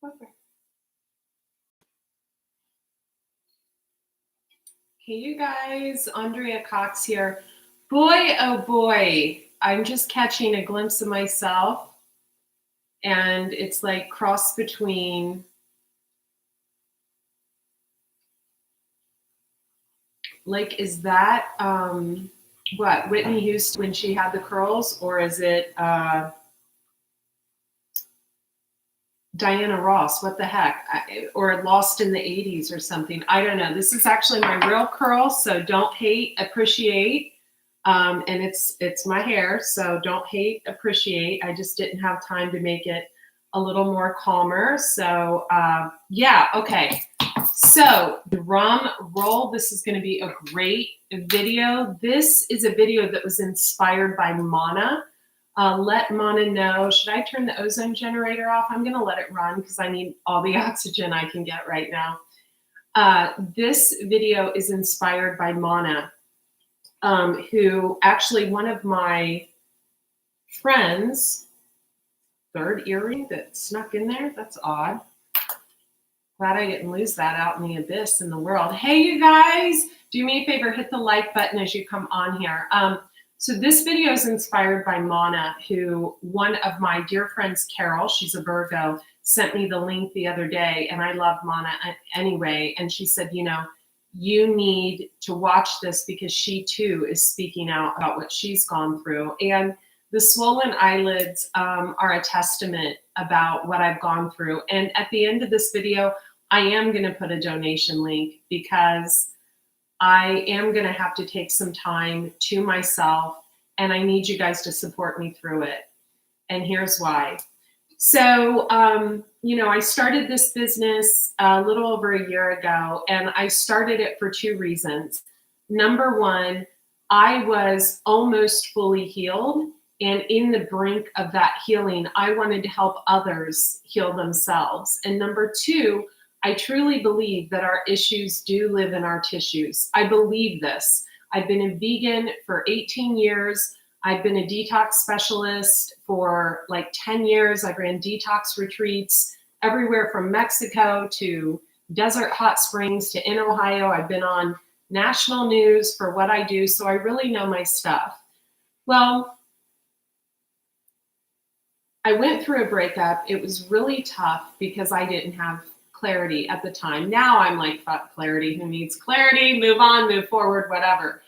Okay. Hey, you guys, Andrea Cox here. Boy, oh boy, I'm just catching a glimpse of myself, and it's like cross between like, is that what Whitney Houston when she had the curls, or is it Diana Ross? What the heck? Or Lost in the 80s or something. I don't know. This is actually my real curl, so don't hate, appreciate. And it's my hair, so don't hate, appreciate. I just didn't have time to make it a little more calmer. So yeah, okay. So drum roll. This is going to be a great video. This is a video that was inspired by Mana. Let Mana know. Should I turn the ozone generator off? I'm going to let it run because I need all the oxygen I can get right now. This video is inspired by Mana, who actually one of my friends, third earring that snuck in there. That's odd. Glad I didn't lose that out in the abyss in the world. Hey, you guys, do me a favor, hit the like button as you come on here. So this video is inspired by Mana, who one of my dear friends, Carol, she's a Virgo, sent me the link the other day, and I love Mana anyway. And she said, you know, you need to watch this because she too is speaking out about what she's gone through. And the swollen eyelids are a testament about what I've gone through. And at the end of this video, I am going to put a donation link because I am going to have to take some time to myself, and I need you guys to support me through it. And here's why. So, you know, I started this business a little over a year ago, and I started it for two reasons. Number one, I was almost fully healed, and in the brink of that healing, I wanted to help others heal themselves. And number two, I truly believe that our issues do live in our tissues. I believe this. I've been a vegan for 18 years. I've been a detox specialist for like 10 years. I ran detox retreats everywhere from Mexico to desert hot springs to in Ohio. I've been on national news for what I do, so I really know my stuff. Well, I went through a breakup. It was really tough because I didn't have clarity at the time. Now I'm like, fuck clarity. Who needs clarity? Move on, move forward, whatever.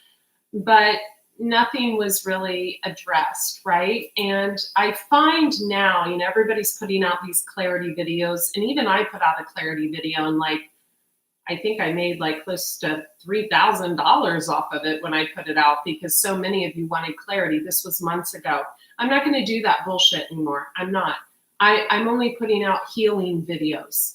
But nothing was really addressed, right? And I find now, you know, everybody's putting out these clarity videos, and even I put out a clarity video, and like, I think I made like close to $3,000 off of it when I put it out because so many of you wanted clarity. This was months ago. I'm not going to do that bullshit anymore. I'm not. I'm only putting out healing videos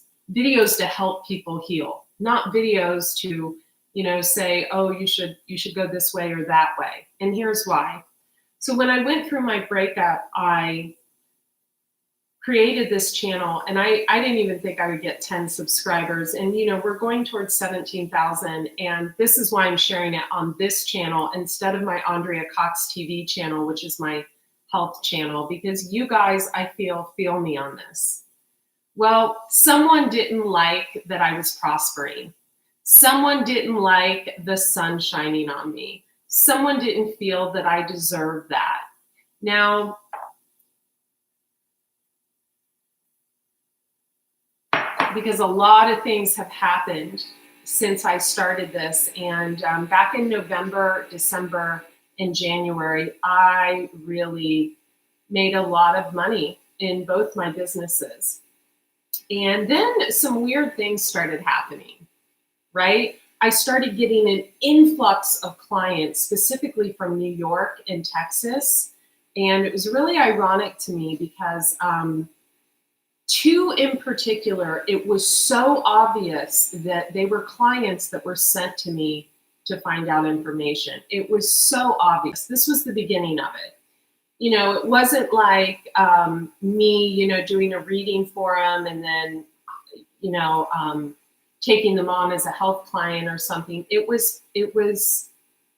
to help people heal, not videos to, you know, say, oh, you should go this way or that way. And here's why. So when I went through my breakup, I created this channel, and I didn't even think I would get 10 subscribers. And, you know, we're going towards 17,000. And this is why I'm sharing it on this channel instead of my Andrea Cox TV channel, which is my health channel, because you guys, I feel me on this. Well, someone didn't like that I was prospering. Someone didn't like the sun shining on me. Someone didn't feel that I deserved that. Now, because a lot of things have happened since I started this, and back in November, December, and January, I really made a lot of money in both my businesses. And then some weird things started happening, right? I started getting an influx of clients, specifically from New York and Texas. And it was really ironic to me because two in particular, it was so obvious that they were clients that were sent to me to find out information. It was so obvious. This was the beginning of it. You know, it wasn't like me, you know, doing a reading for them and then, you know, taking them on as a health client or something. It was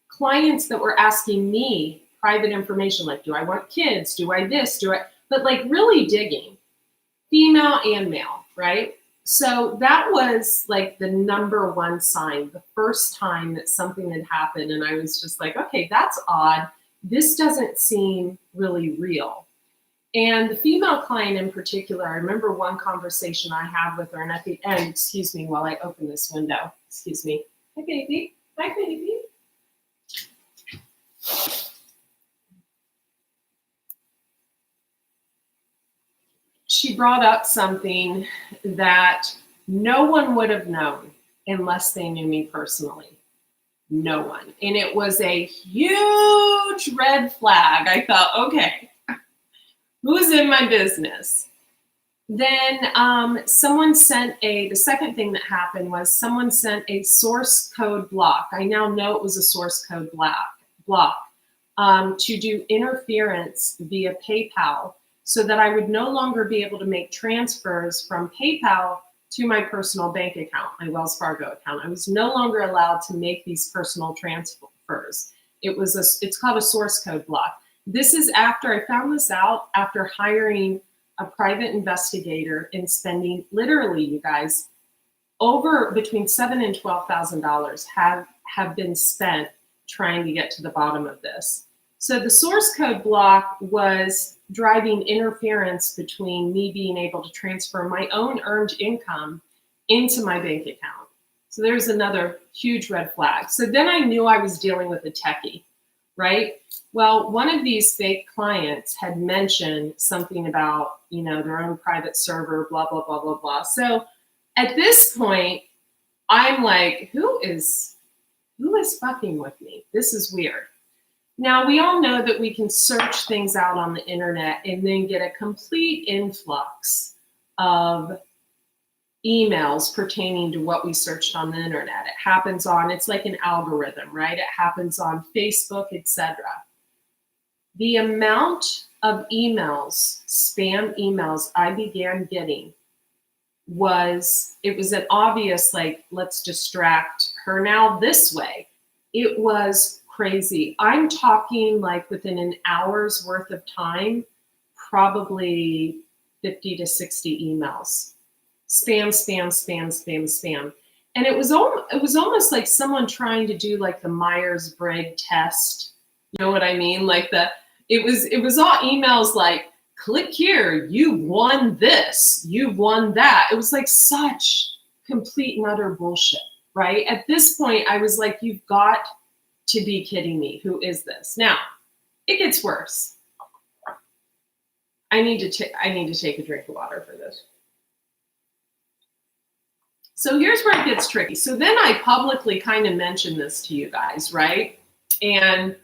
clients that were asking me private information, like, do I want kids? Do I this? But like really digging, female and male. right? So that was like the number one sign, the first time that something had happened. And I was just like, okay, that's odd. This doesn't seem really real. And the female client in particular, I remember one conversation I had with her, and at the end, excuse me while I open this window, excuse me. Hi, baby. Hi, baby. She brought up something that no one would have known unless they knew me personally. No one. And it was a huge red flag. I thought, okay, who's in my business? Then someone sent the second thing that happened was someone sent a source code block. I now know it was a source code block to do interference via PayPal so that I would no longer be able to make transfers from PayPal to my personal bank account, my Wells Fargo account. I was no longer allowed to make these personal transfers. It's called a source code block. This is after I found this out after hiring a private investigator and spending literally, you guys, over between $7,000 and $12,000 have been spent trying to get to the bottom of this. So the source code block was driving interference between me being able to transfer my own earned income into my bank account. So there's another huge red flag. So then I knew I was dealing with a techie, right? Well, one of these fake clients had mentioned something about, their own private server, blah, blah, blah, blah, blah. So at this point, I'm like, who is fucking with me? This is weird. Now, we all know that we can search things out on the internet and then get a complete influx of emails pertaining to what we searched on the internet. It happens it's like an algorithm, right? It happens on Facebook, etc. The amount of emails, spam emails I began getting it was an obvious, like, let's distract her now this way. It was crazy. I'm talking like within an hour's worth of time, probably 50 to 60 emails. Spam, spam, spam, spam, spam. And it was almost like someone trying to do like the Myers-Briggs test. You know what I mean? Like it was all emails like, click here, you won this, you won that. It was like such complete and utter bullshit, right? At this point, I was like, you've got to be kidding me. Who is this? Now, it gets worse. I need to take a drink of water for this. So here's where it gets tricky. So then I publicly kind of mention this to you guys, right? And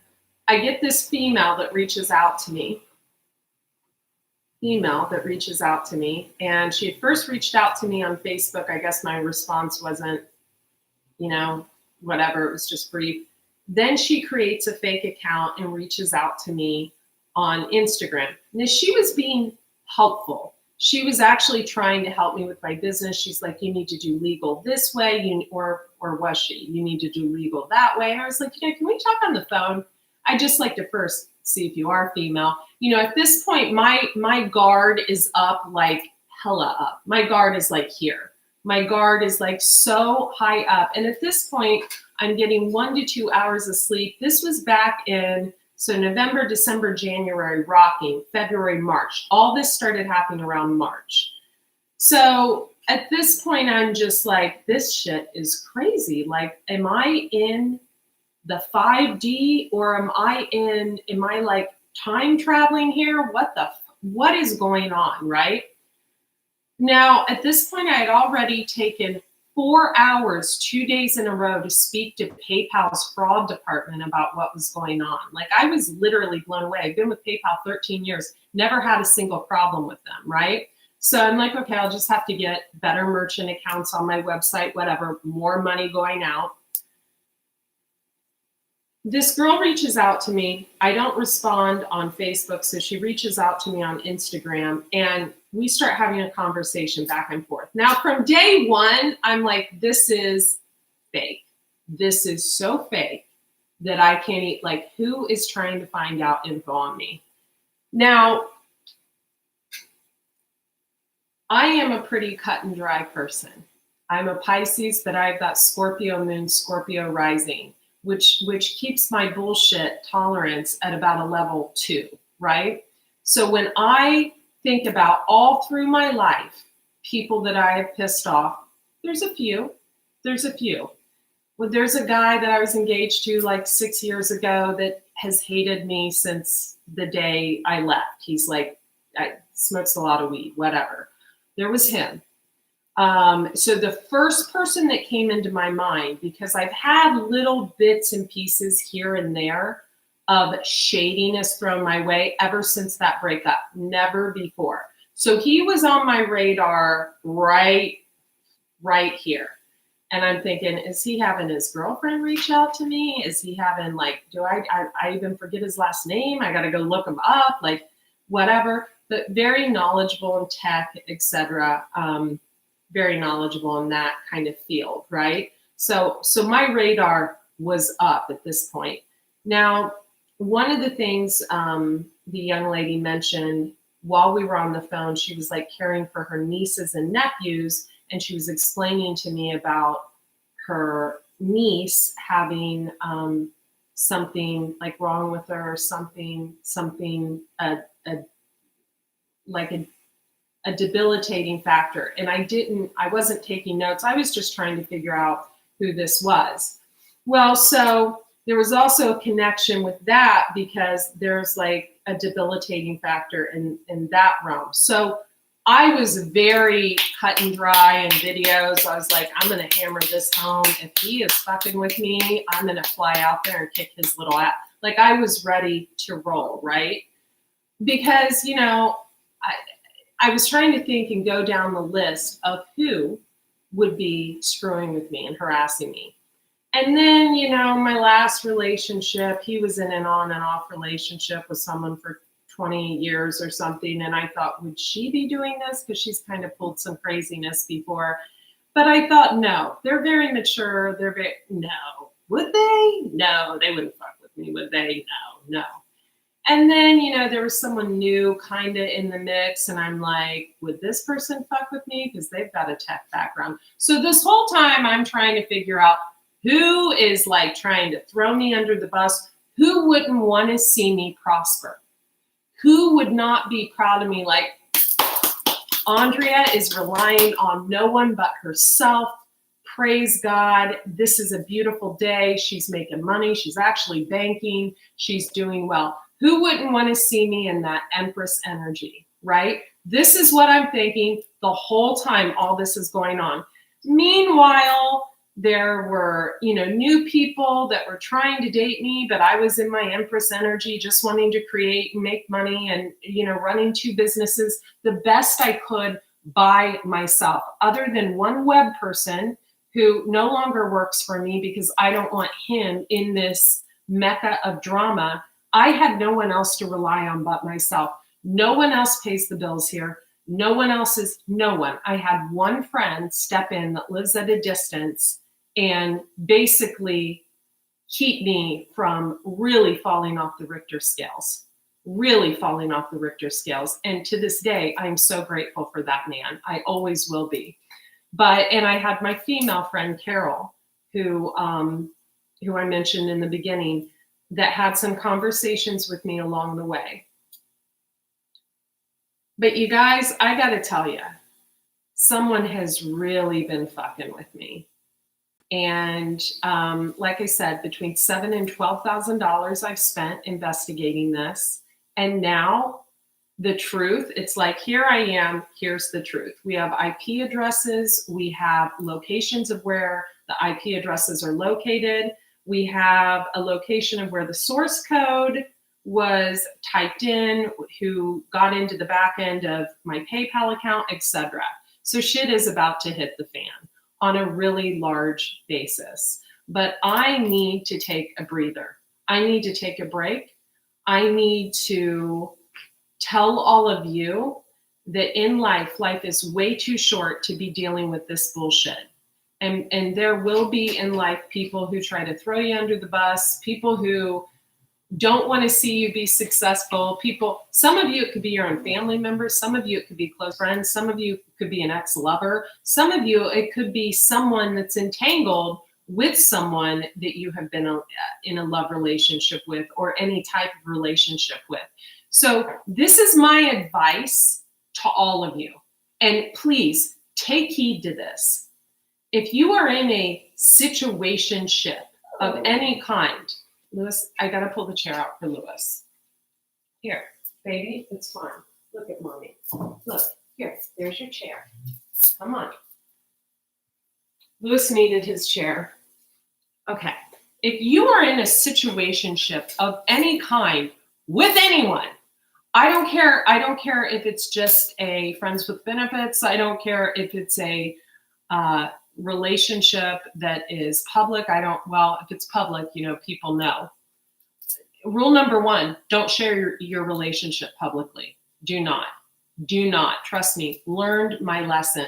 I get this female that reaches out to me. And she had first reached out to me on Facebook. I guess my response wasn't, whatever, it was just brief. Then she creates a fake account and reaches out to me on Instagram. Now, she was being helpful. She was actually trying to help me with my business. She's like, you need to do legal this way, or was she? You need to do legal that way. And I was like, can we talk on the phone? I just like to first see if you are female. At this point, my guard is up, like hella up. My guard is like here. My guard is like so high up. And at this point, I'm getting 1 to 2 hours of sleep. This was back in, so November, December, January, rocking, February, March. All this started happening around March. So at this point, I'm just like, this shit is crazy. Like, am I in the 5D or am I like time traveling here? What is going on, right? Now, at this point, I had already taken 4 hours, 2 days in a row to speak to PayPal's fraud department about what was going on. Like, I was literally blown away. I've been with PayPal 13 years, never had a single problem with them, right? So I'm like, okay, I'll just have to get better merchant accounts on my website, whatever, more money going out. This girl reaches out to me. I don't respond on Facebook, so she reaches out to me on Instagram, and we start having a conversation back and forth. Now, from day one, I'm like, this is fake. This is so fake that I can't like, who is trying to find out info on me? Now, I am a pretty cut and dry person. I'm a Pisces, but I've got Scorpio moon, Scorpio rising, which keeps my bullshit tolerance at about a level 2, right? So when I think about all through my life, people that I have pissed off, there's a few. There's a few. Well, there's a guy that I was engaged to like 6 years ago that has hated me since the day I left. He's like, smokes a lot of weed, whatever. There was him. So the first person that came into my mind, because I've had little bits and pieces here and there of shadiness thrown my way ever since that breakup, never before. So he was on my radar right here. And I'm thinking, is he having his girlfriend reach out to me? Is he having like, do I even forget his last name? I got to go look him up, like whatever. But very knowledgeable in tech, etc. Very knowledgeable in that kind of field, right? So my radar was up at this point. Now, one of the things the young lady mentioned while we were on the phone, she was like caring for her nieces and nephews, and she was explaining to me about her niece having something like wrong with her, or something like a debilitating factor. And I wasn't taking notes. I was just trying to figure out who this was. Well, so there was also a connection with that because there's like a debilitating factor in that realm. So I was very cut and dry in videos. I was like, I'm going to hammer this home. If he is fucking with me, I'm going to fly out there and kick his little ass. Like I was ready to roll, right? Because, you know, I was trying to think and go down the list of who would be screwing with me and harassing me. And then, you know, my last relationship, he was in an on and off relationship with someone for 20 years or something. And I thought, would she be doing this? Because she's kind of pulled some craziness before. But I thought, no, they're very mature. No. Would they? No, they wouldn't fuck with me, would they? No. And then, you know, there was someone new kind of in the mix. And I'm like, would this person fuck with me? Because they've got a tech background. So this whole time I'm trying to figure out who is like trying to throw me under the bus. Who wouldn't want to see me prosper? Who would not be proud of me? Like, Andrea is relying on no one but herself. Praise God. This is a beautiful day. She's making money. She's actually banking. She's doing well. Who wouldn't want to see me in that Empress energy, right? This is what I'm thinking the whole time all this is going on. Meanwhile, there were, you know, new people that were trying to date me, but I was in my Empress energy, just wanting to create and make money and, you know, running 2 businesses the best I could by myself, other than one web person who no longer works for me because I don't want him in this mecca of drama. I had no one else to rely on but myself. No one else pays the bills here. No one. I had one friend step in that lives at a distance and basically keep me from really falling off the Richter scales. And to this day, I'm so grateful for that man. I always will be. And I had my female friend, Carol, who I mentioned in the beginning, that had some conversations with me along the way. But you guys, I got to tell you, someone has really been fucking with me. And like I said, between $7,000 and $12,000 I've spent investigating this. And now the truth, it's like, here I am, here's the truth. We have IP addresses. We have locations of where the IP addresses are located. We have a location of where the source code was typed in, who got into the back end of my PayPal account, etc. So shit is about to hit the fan on a really large basis. But I need to take a breather. I need to take a break. I need to tell all of you that in life is way too short to be dealing with this bullshit. And there will be in life people who try to throw you under the bus, people who don't want to see you be successful. People, some of you, it could be your own family members. Some of you, it could be close friends. Some of you, it could be an ex-lover. Some of you, it could be someone that's entangled with someone that you have been in a love relationship with, or any type of relationship with. So this is my advice to all of you. And please take heed to this. If you are in a situationship of any kind, Lewis, I gotta pull the chair out for Lewis. Here, baby, it's fine. Look at mommy. Look, here, there's your chair. Come on. Lewis needed his chair. Okay. If you are in a situationship of any kind with anyone, I don't care if it's just a friends with benefits. I don't care if it's a relationship that is public. If it's public, people know. Rule number 1, don't share your relationship publicly. Do not. Trust me, learned my lesson.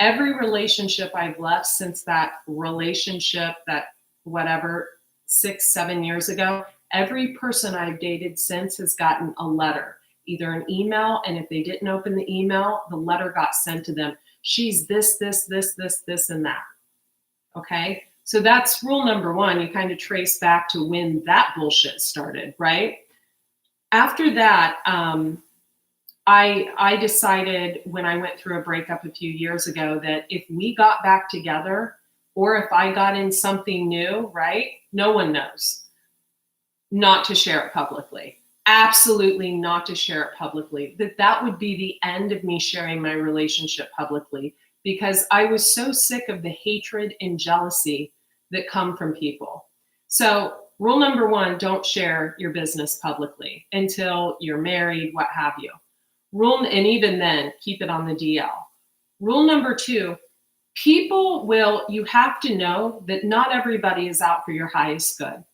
Every relationship I've left since that relationship, that whatever, 6-7 years ago, every person I've dated since has gotten a letter, either an email, and if they didn't open the email, the letter got sent to them. She's this, and that. Okay? So that's rule number 1. You kind of trace back to when that bullshit started, right? After that, I decided when I went through a breakup a few years ago that if we got back together, or if I got in something new, right? No one knows. Not to share it publicly. Absolutely not to share it publicly. That would be the end of me sharing my relationship publicly, because I was so sick of the hatred and jealousy that come from people. So rule number 1, don't share your business publicly until you're married, what have you. And even then, keep it on the DL. Rule number 2, you have to know that not everybody is out for your highest good.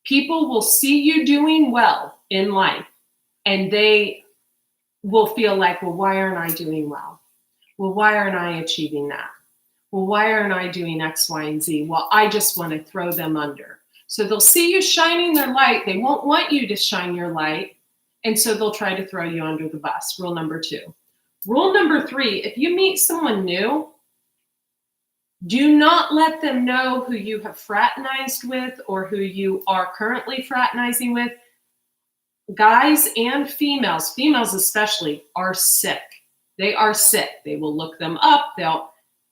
People will see you doing well in life, and they will feel like, well, why aren't I doing well? Well, why aren't I achieving that? Well, why aren't I doing X, Y, and Z? Well, I just want to throw them under. So they'll see you shining their light. They won't want you to shine your light. And so they'll try to throw you under the bus. Rule number 2. Rule number 3, if you meet someone new, do not let them know who you have fraternized with or who you are currently fraternizing with. Guys and females especially, are sick. They are sick. They will look them up.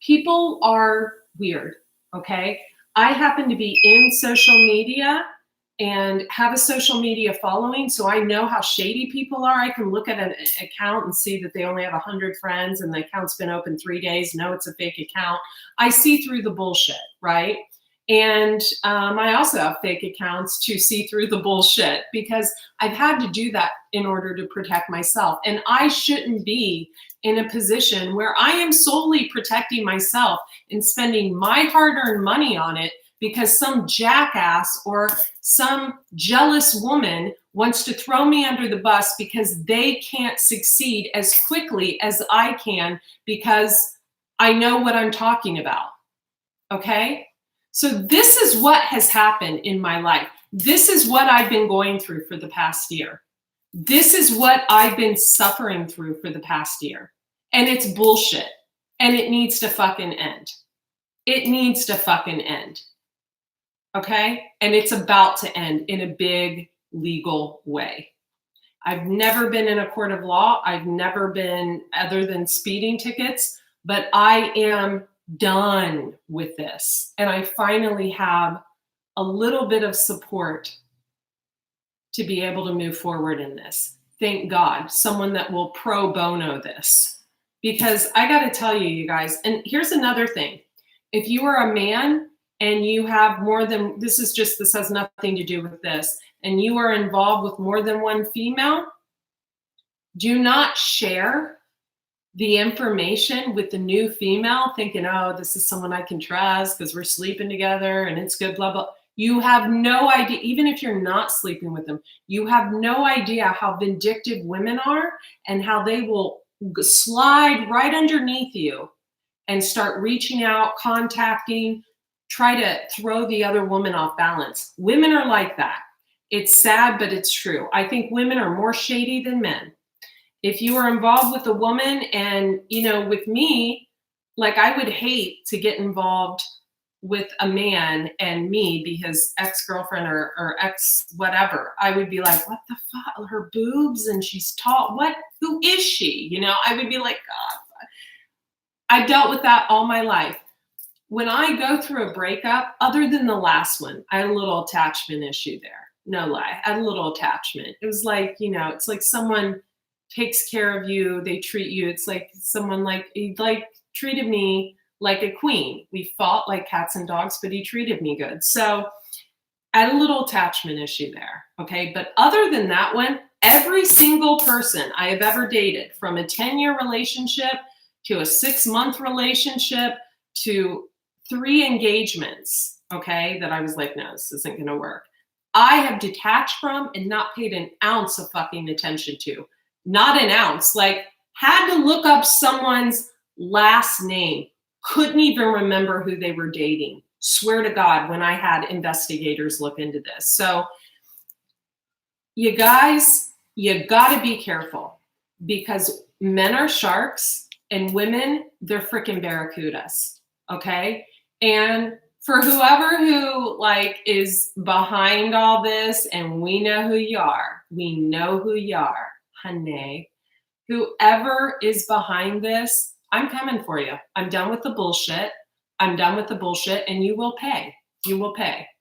People are weird, okay? I happen to be in social media and have a social media following, so I know how shady people are. I can look at an account and see that they only have 100 friends and the account's been open 3 days. No, it's a fake account. I see through the bullshit, right? And I also have fake accounts to see through the bullshit, because I've had to do that in order to protect myself. And I shouldn't be in a position where I am solely protecting myself and spending my hard-earned money on it because some jackass or some jealous woman wants to throw me under the bus because they can't succeed as quickly as I can because I know what I'm talking about. Okay? So this is what has happened in my life. This is what I've been going through for the past year. This is what I've been suffering through for the past year. And it's bullshit. And it needs to fucking end. It needs to fucking end. Okay? And it's about to end in a big legal way. I've never been in a court of law. I've never been other than speeding tickets, but I am done with this. And I finally have a little bit of support to be able to move forward in this. Thank God, someone that will pro bono this. Because I got to tell you, you guys, and here's another thing. If you are a man and you have more than, this has nothing to do with this, and you are involved with more than one female, do not share the information with the new female thinking, oh, this is someone I can trust because we're sleeping together and it's good, blah, blah. You have no idea, even if you're not sleeping with them, you have no idea how vindictive women are and how they will slide right underneath you and start reaching out, contacting, try to throw the other woman off balance. Women are like that. It's sad, but it's true. I think women are more shady than men. If you are involved with a woman and, with me, like I would hate to get involved with a man and me be his ex-girlfriend or ex whatever. I would be like, what the fuck? Her boobs and she's tall. What? Who is she? I would be like, God. I dealt with that all my life. When I go through a breakup, other than the last one, I had a little attachment issue there. No lie. I had a little attachment. It was like, it's like someone takes care of you. They treat you. It's like someone he treated me like a queen. We fought like cats and dogs, but he treated me good. So I had a little attachment issue there. Okay. But other than that one, every single person I have ever dated, from a 10-year relationship to a 6-month relationship to 3 engagements, okay, that I was like, no, this isn't going to work. I have detached from and not paid an ounce of fucking attention to. Not an ounce. Like, had to look up someone's last name. Couldn't even remember who they were dating. Swear to God, when I had investigators look into this. So, you guys, you got to be careful, because men are sharks and women, they're freaking barracudas. Okay. And for whoever who is behind all this, and we know who you are, honey, whoever is behind this, I'm coming for you. I'm done with the bullshit. And you will pay.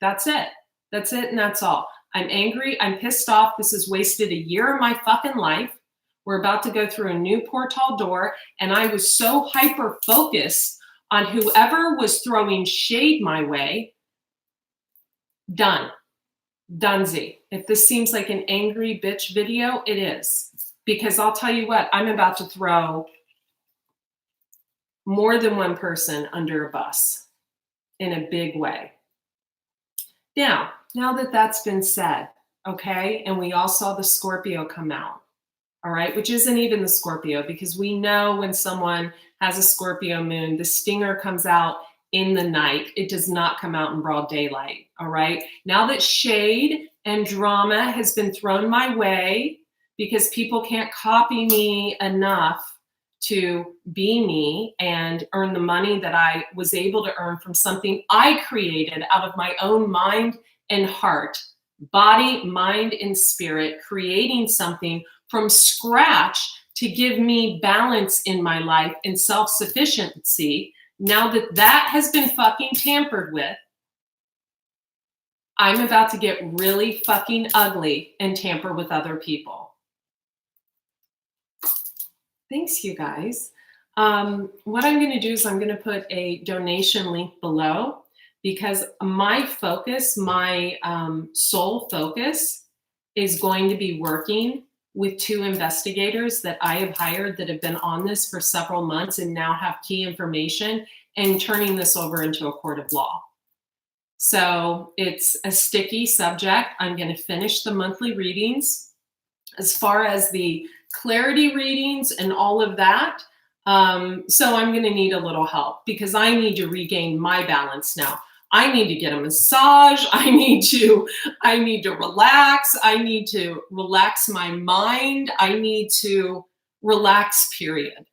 That's it. And that's all. I'm angry. I'm pissed off. This has wasted a year of my fucking life. We're about to go through a new portal door. And I was so hyper focused on whoever was throwing shade my way. Done. Dunzy. If this seems like an angry bitch video, it is. Because I'll tell you what, I'm about to throw more than one person under a bus in a big way. Now that that's been said, okay, and we all saw the Scorpio come out, all right, which isn't even the Scorpio, because we know when someone has a Scorpio moon, the stinger comes out in the night. It does not come out in broad daylight, all right? Now that shade and drama has been thrown my way, because people can't copy me enough to be me and earn the money that I was able to earn from something I created out of my own mind and heart, body, mind, and spirit, creating something from scratch to give me balance in my life and self-sufficiency. Now that that has been fucking tampered with, I'm about to get really fucking ugly and tamper with other people. Thanks, you guys. What I'm going to do is I'm going to put a donation link below, because my focus, my sole focus, is going to be working with 2 investigators that I have hired that have been on this for several months and now have key information, and turning this over into a court of law. So it's a sticky subject. I'm going to finish the monthly readings. As far as the clarity readings and all of that, so I'm going to need a little help, because I need to regain my balance now. I need to get a massage. I need to relax. I need to relax my mind. I need to relax, period.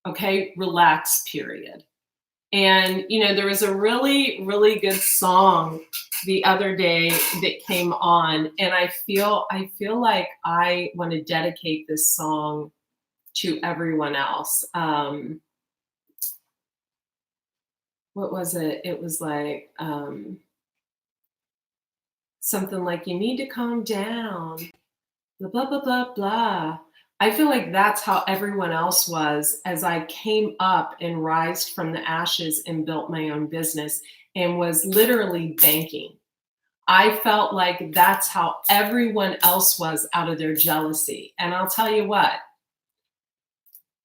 Okay, relax, period. And, there was a really, really good song the other day that came on, and I feel like I want to dedicate this song to everyone else. What was it? It was like something like, you need to calm down, blah, blah, blah, blah, blah. I feel like that's how everyone else was as I came up and rised from the ashes and built my own business and was literally banking. I felt like that's how everyone else was out of their jealousy. And I'll tell you what,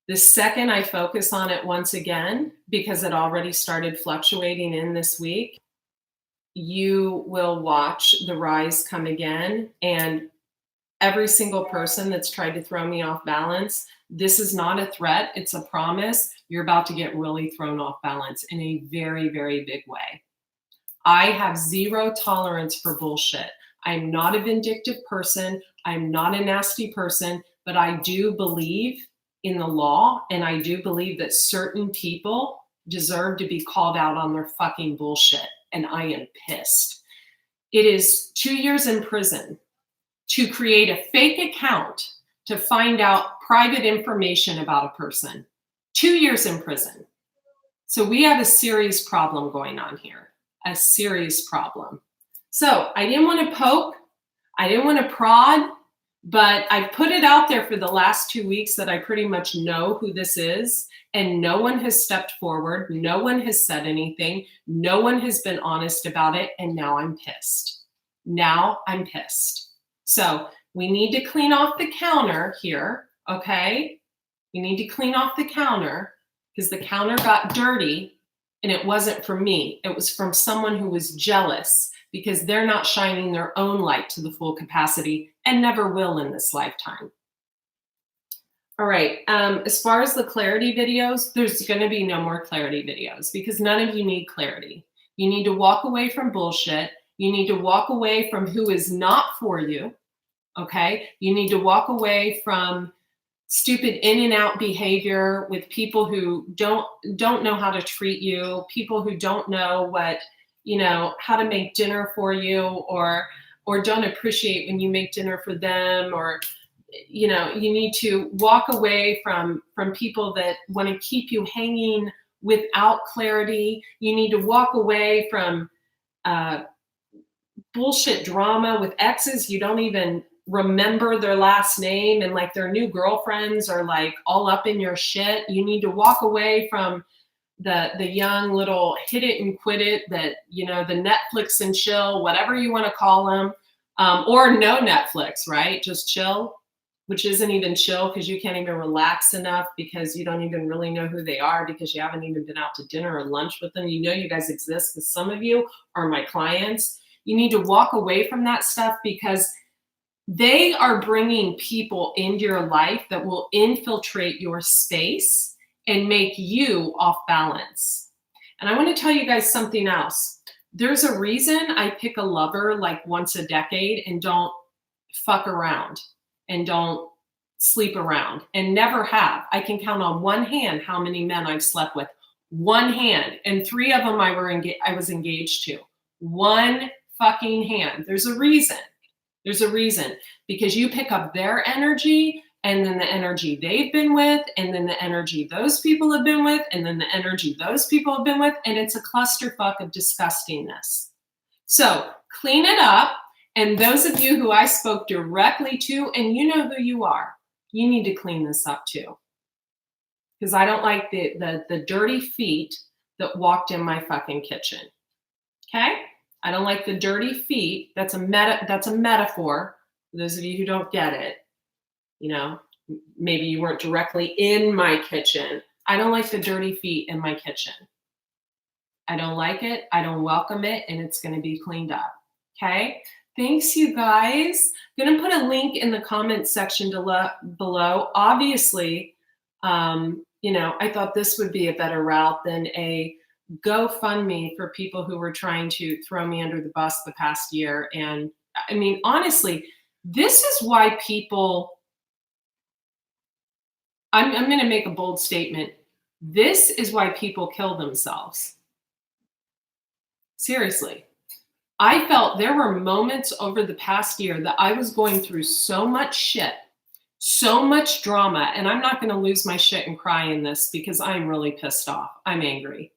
the second I focus on it once again, because it already started fluctuating in this week, you will watch the rise come again. And every single person that's tried to throw me off balance, this is not a threat, it's a promise. You're about to get really thrown off balance in a very, very big way. I have zero tolerance for bullshit. I'm not a vindictive person. I'm not a nasty person, but I do believe in the law, and I do believe that certain people deserve to be called out on their fucking bullshit, and I am pissed. It is 2 years in prison to create a fake account to find out private information about a person. 2 years in prison. So we have a serious problem going on here, a serious problem. So I didn't want to poke, I didn't want to prod, but I put it out there for the last 2 weeks that I pretty much know who this is, and no one has stepped forward. No one has said anything. No one has been honest about it, and now I'm pissed. Now I'm pissed. So we need to clean off the counter here, okay? We need to clean off the counter because the counter got dirty, and it wasn't from me. It was from someone who was jealous because they're not shining their own light to the full capacity and never will in this lifetime. All right, as far as the clarity videos, there's gonna be no more clarity videos because none of you need clarity. You need to walk away from bullshit. You need to walk away from who is not for you, okay? You need to walk away from stupid in and out behavior with people who don't know how to treat you, people who don't know what, how to make dinner for you, or don't appreciate when you make dinner for them, or you need to walk away from people that want to keep you hanging without clarity. You need to walk away from bullshit drama with exes you don't even remember their last name, and like their new girlfriends are like all up in your shit. You need to walk away from the young little hit it and quit it, that the Netflix and chill, whatever you want to call them, or no Netflix, right? Just chill, which isn't even chill because you can't even relax enough because you don't even really know who they are because you haven't even been out to dinner or lunch with them. You guys exist because some of you are my clients. You need to walk away from that stuff because they are bringing people into your life that will infiltrate your space and make you off balance. And I want to tell you guys something else. There's a reason I pick a lover like once a decade and don't fuck around and don't sleep around and never have. I can count on one hand how many men I've slept with. One hand. And 3 of them I was engaged to. One fucking hand. There's a reason. There's a reason, because you pick up their energy and then the energy they've been with, and then the energy those people have been with, and then the energy those people have been with, and it's a clusterfuck of disgustingness. So clean it up, and those of you who I spoke directly to, and you know who you are, you need to clean this up too. Because I don't like the dirty feet that walked in my fucking kitchen, okay? I don't like the dirty feet. That's a metaphor. For those of you who don't get it, maybe you weren't directly in my kitchen. I don't like the dirty feet in my kitchen. I don't like it. I don't welcome it, and it's going to be cleaned up. Okay. Thanks, you guys. I'm going to put a link in the comments section below. Obviously, I thought this would be a better route than a GoFundMe for people who were trying to throw me under the bus the past year. And I mean, honestly, this is why people, I'm going to make a bold statement. This is why people kill themselves. Seriously. I felt there were moments over the past year that I was going through so much shit, so much drama, and I'm not going to lose my shit and cry in this because I'm really pissed off. I'm angry.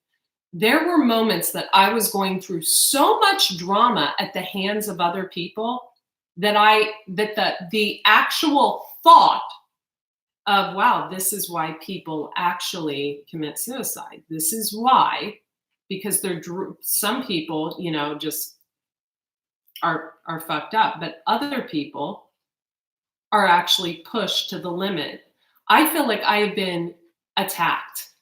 There were moments that I was going through so much drama at the hands of other people that the actual thought of, wow, this is why people actually commit suicide. This is why, because some people, just are fucked up, but other people are actually pushed to the limit. I feel like I have been attacked.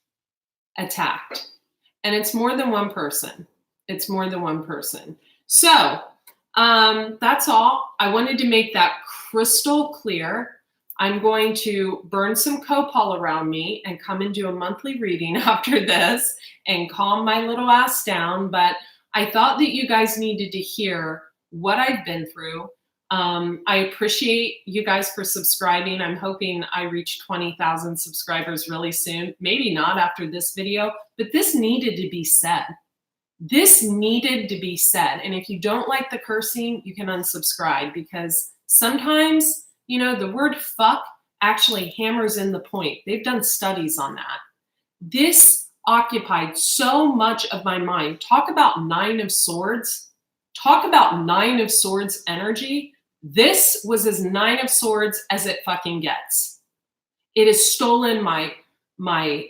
And it's more than one person. It's more than one person. So that's all. I wanted to make that crystal clear. I'm going to burn some copal around me and come and do a monthly reading after this and calm my little ass down. But I thought that you guys needed to hear what I've been through. I appreciate you guys for subscribing. I'm hoping I reach 20,000 subscribers really soon. Maybe not after this video, but this needed to be said. This needed to be said. And if you don't like the cursing, you can unsubscribe, because sometimes, you know, the word fuck actually hammers in the point. They've done studies on that. This occupied so much of my mind. Talk about Nine of Swords. Talk about Nine of Swords energy. This was as Nine of Swords as it fucking gets. It has stolen my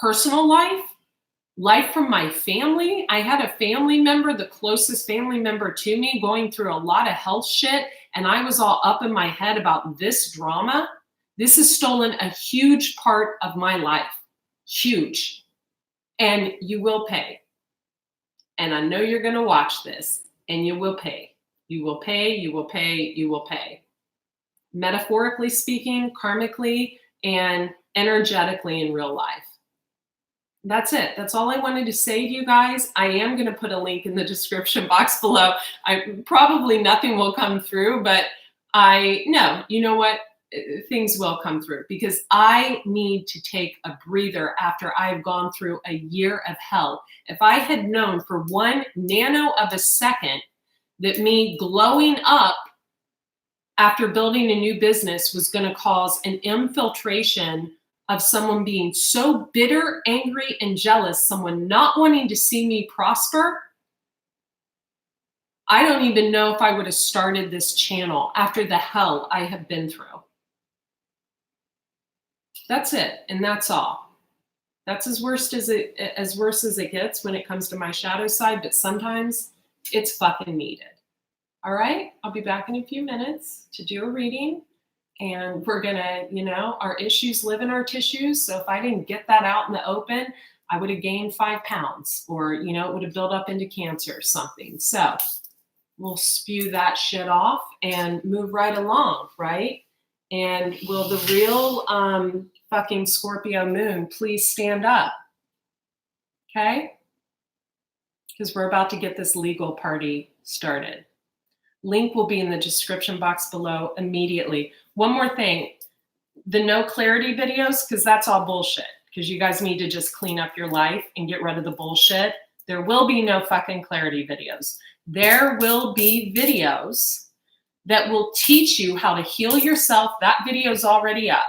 personal life from my family. I had a family member, the closest family member to me, going through a lot of health shit, and I was all up in my head about this drama. This has stolen a huge part of my life. Huge. And you will pay. And I know you're going to watch this, and you will pay. You will pay, you will pay, you will pay. Metaphorically speaking, karmically, and energetically in real life. That's it. That's all I wanted to say to you guys. I am going to put a link in the description box below. Probably nothing will come through, but you know what? Things will come through, because I need to take a breather after I've gone through a year of hell. If I had known for 1 nano of a second that me glowing up after building a new business was going to cause an infiltration of someone being so bitter, angry, and jealous, someone not wanting to see me prosper, I don't even know if I would have started this channel after the hell I have been through. That's it, and that's all. That's as worse as it gets when it comes to my shadow side, but sometimes it's fucking needed. All right, I'll be back in a few minutes to do a reading. And we're gonna, our issues live in our tissues. So if I didn't get that out in the open, I would have gained 5 pounds, or, it would have built up into cancer or something. So we'll spew that shit off and move right along, right? And will the real fucking Scorpio moon please stand up? Okay? Because we're about to get this legal party started. Link will be in the description box below immediately. One more thing, the no clarity videos, because that's all bullshit, because you guys need to just clean up your life and get rid of the bullshit. There will be no fucking clarity videos. There will be videos that will teach you how to heal yourself. That video is already up.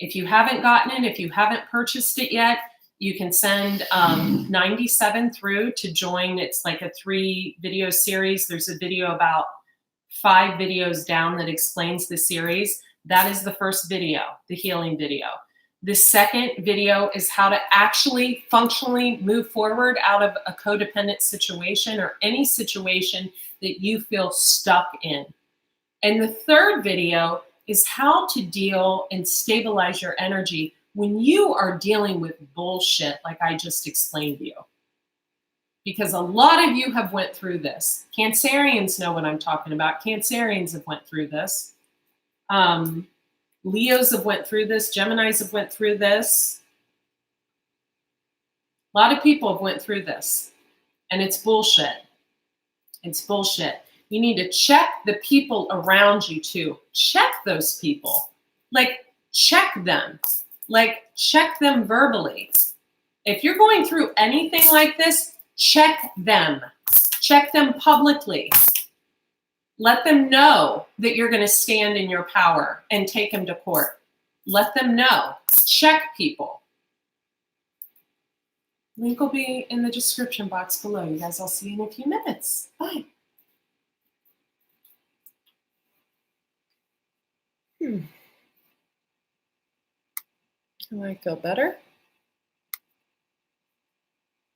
If you haven't gotten it, if you haven't purchased it yet, you can send 97 through to join. It's like a 3-video series. There's a video about 5 videos down that explains the series. That is the first video, the healing video. The second video is how to actually functionally move forward out of a codependent situation or any situation that you feel stuck in. And the third video is how to deal and stabilize your energy when you are dealing with bullshit like I just explained to you. Because a lot of you have went through this. Cancerians know what I'm talking about. Cancerians have went through this. Leos have went through this. Geminis have went through this. A lot of people have went through this. And it's bullshit. It's bullshit. You need to check the people around you too. Check those people. Like, check them. Like, check them verbally. If you're going through anything like this, check them. Check them publicly. Let them know that you're going to stand in your power and take them to court. Let them know. Check people. Link will be in the description box below. You guys, I'll see you in a few minutes. Bye. Do I feel better?